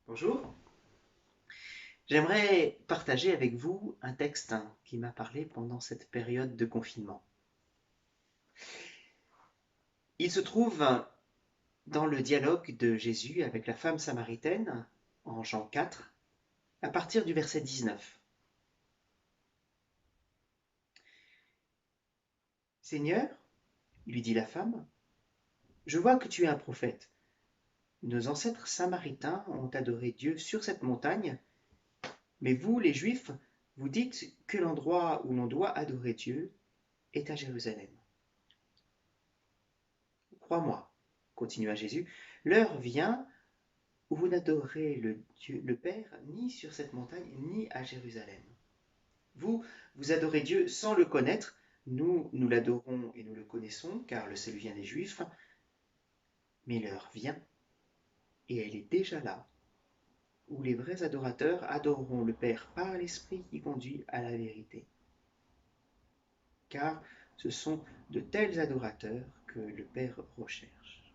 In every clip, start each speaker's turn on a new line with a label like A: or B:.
A: Bonjour, j'aimerais partager avec vous un texte qui m'a parlé pendant cette période de confinement. Il se trouve dans le dialogue de Jésus avec la femme samaritaine en Jean 4, à partir du verset 19. Seigneur, lui dit la femme, je vois que tu es un prophète. Nos ancêtres samaritains ont adoré Dieu sur cette montagne, mais vous, les Juifs, vous dites que l'endroit où l'on doit adorer Dieu est à Jérusalem. Crois-moi, continua Jésus, l'heure vient où vous n'adorez le Père ni sur cette montagne ni à Jérusalem. Vous, vous adorez Dieu sans le connaître. Nous l'adorons et nous le connaissons, car le salut vient des Juifs. Mais l'heure vient, et elle est déjà là, où les vrais adorateurs adoreront le Père par l'Esprit qui conduit à la vérité. Car ce sont de tels adorateurs que le Père recherche.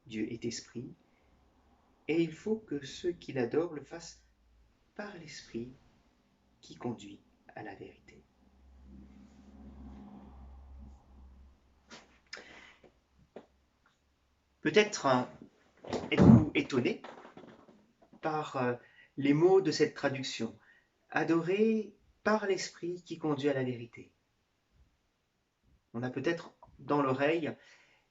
A: Dieu est esprit, et il faut que ceux qui l'adorent le fassent par l'Esprit qui conduit à la vérité. Peut-être êtes-vous étonné par les mots de cette traduction. Adorer par l'esprit qui conduit à la vérité. On a peut-être dans l'oreille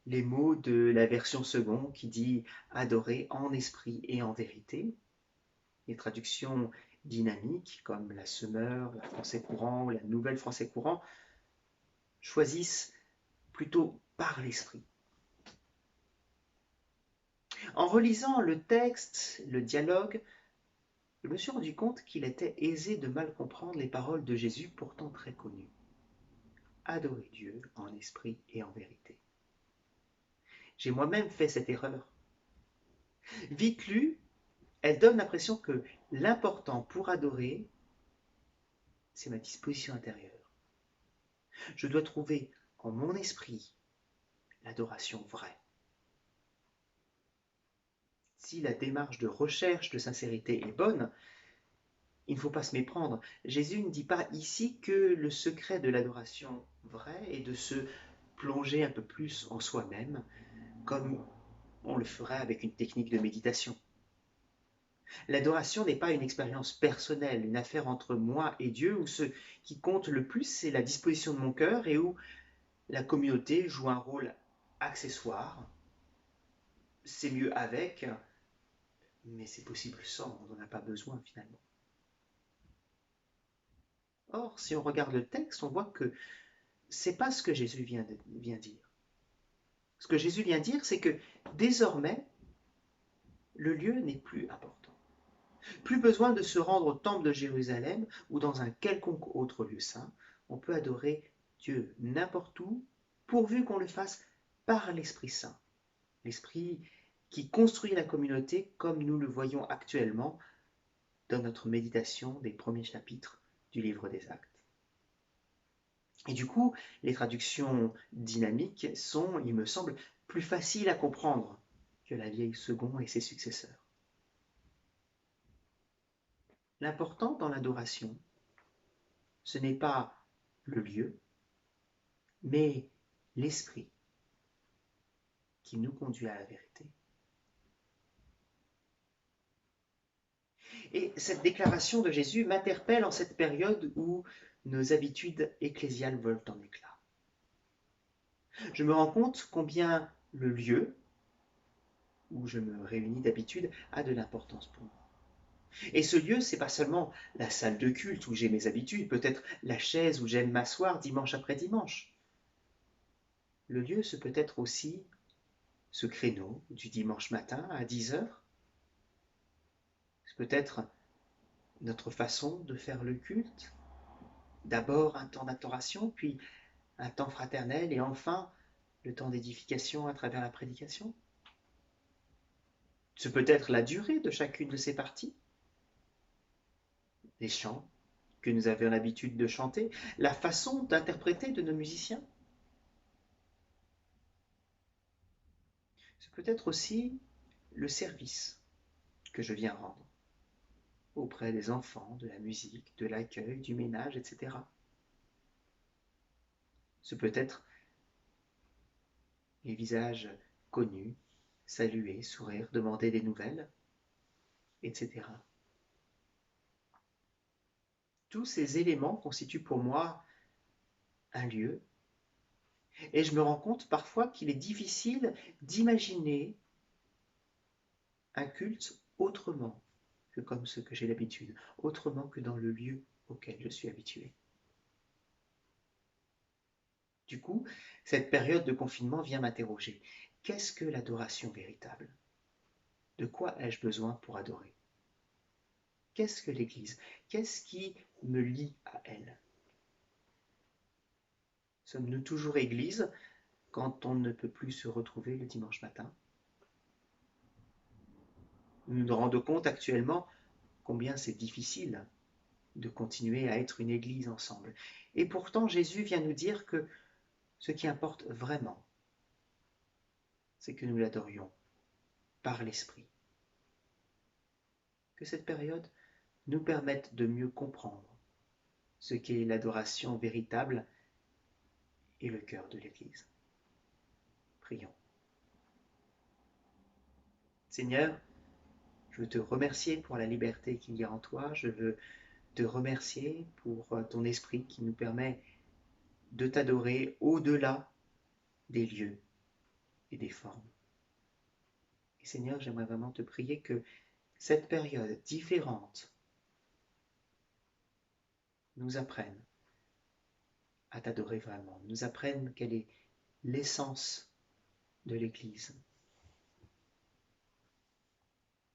A: les mots de la version seconde qui dit adorer en esprit et en vérité. Les traductions dynamiques comme la Semeur, la Français courant ou la Nouvelle Français courant choisissent plutôt par l'esprit. En relisant le texte, le dialogue, je me suis rendu compte qu'il était aisé de mal comprendre les paroles de Jésus pourtant très connues. Adorer Dieu en esprit et en vérité. J'ai moi-même fait cette erreur. Vite lue, elle donne l'impression que l'important pour adorer, c'est ma disposition intérieure. Je dois trouver en mon esprit l'adoration vraie. Si la démarche de recherche de sincérité est bonne, il ne faut pas se méprendre. Jésus ne dit pas ici que le secret de l'adoration vraie est de se plonger un peu plus en soi-même, comme on le ferait avec une technique de méditation. L'adoration n'est pas une expérience personnelle, une affaire entre moi et Dieu, où ce qui compte le plus, c'est la disposition de mon cœur et où la communauté joue un rôle accessoire. C'est mieux avec, mais c'est possible sans, on n'en a pas besoin finalement. Or, si on regarde le texte, on voit que c'est pas ce que Jésus vient dire. Ce que Jésus vient dire, c'est que désormais, le lieu n'est plus important. Plus besoin de se rendre au temple de Jérusalem ou dans un quelconque autre lieu saint. On peut adorer Dieu n'importe où, pourvu qu'on le fasse par l'Esprit Saint. L'Esprit qui construit la communauté comme nous le voyons actuellement dans notre méditation des premiers chapitres du livre des Actes. Et du coup, les traductions dynamiques sont, il me semble, plus faciles à comprendre que la vieille seconde et ses successeurs. L'important dans l'adoration, ce n'est pas le lieu, mais l'esprit qui nous conduit à la vérité. Et cette déclaration de Jésus m'interpelle en cette période où nos habitudes ecclésiales volent en éclats. Je me rends compte combien le lieu où je me réunis d'habitude a de l'importance pour moi. Et ce lieu, c'est pas seulement la salle de culte où j'ai mes habitudes, peut-être la chaise où j'aime m'asseoir dimanche après dimanche. Le lieu, ce peut être aussi ce créneau du dimanche matin à 10 heures. C'est peut-être notre façon de faire le culte. D'abord un temps d'adoration, puis un temps fraternel et enfin le temps d'édification à travers la prédication. Ce peut être la durée de chacune de ces parties. Les chants que nous avions l'habitude de chanter, la façon d'interpréter de nos musiciens. Ce peut être aussi le service que je viens rendre auprès des enfants, de la musique, de l'accueil, du ménage, etc. Ce peut être les visages connus, saluer, sourire, demander des nouvelles, etc. Tous ces éléments constituent pour moi un lieu, et je me rends compte parfois qu'il est difficile d'imaginer un culte autrement que comme ce que j'ai l'habitude, autrement que dans le lieu auquel je suis habitué. Du coup, cette période de confinement vient m'interroger. Qu'est-ce que l'adoration véritable? De quoi ai-je besoin pour adorer? Qu'est-ce que l'Église? Qu'est-ce qui me lie à elle? Sommes-nous toujours Église quand on ne peut plus se retrouver le dimanche matin? Nous nous rendons compte actuellement combien c'est difficile de continuer à être une Église ensemble. Et pourtant, Jésus vient nous dire que ce qui importe vraiment, c'est que nous l'adorions par l'Esprit. Que cette période nous permette de mieux comprendre ce qu'est l'adoration véritable et le cœur de l'Église. Prions. Seigneur, je veux te remercier pour la liberté qu'il y a en toi. Je veux te remercier pour ton esprit qui nous permet de t'adorer au-delà des lieux et des formes. Et Seigneur, j'aimerais vraiment te prier que cette période différente nous apprenne à t'adorer vraiment, nous apprenne quelle est l'essence de l'Église,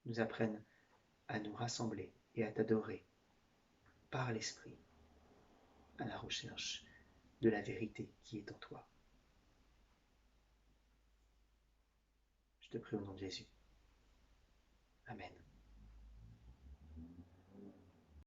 A: nous apprenne à nous rassembler et à t'adorer par l'Esprit, à la recherche de la vérité qui est en toi. Je te prie au nom de Jésus. Amen.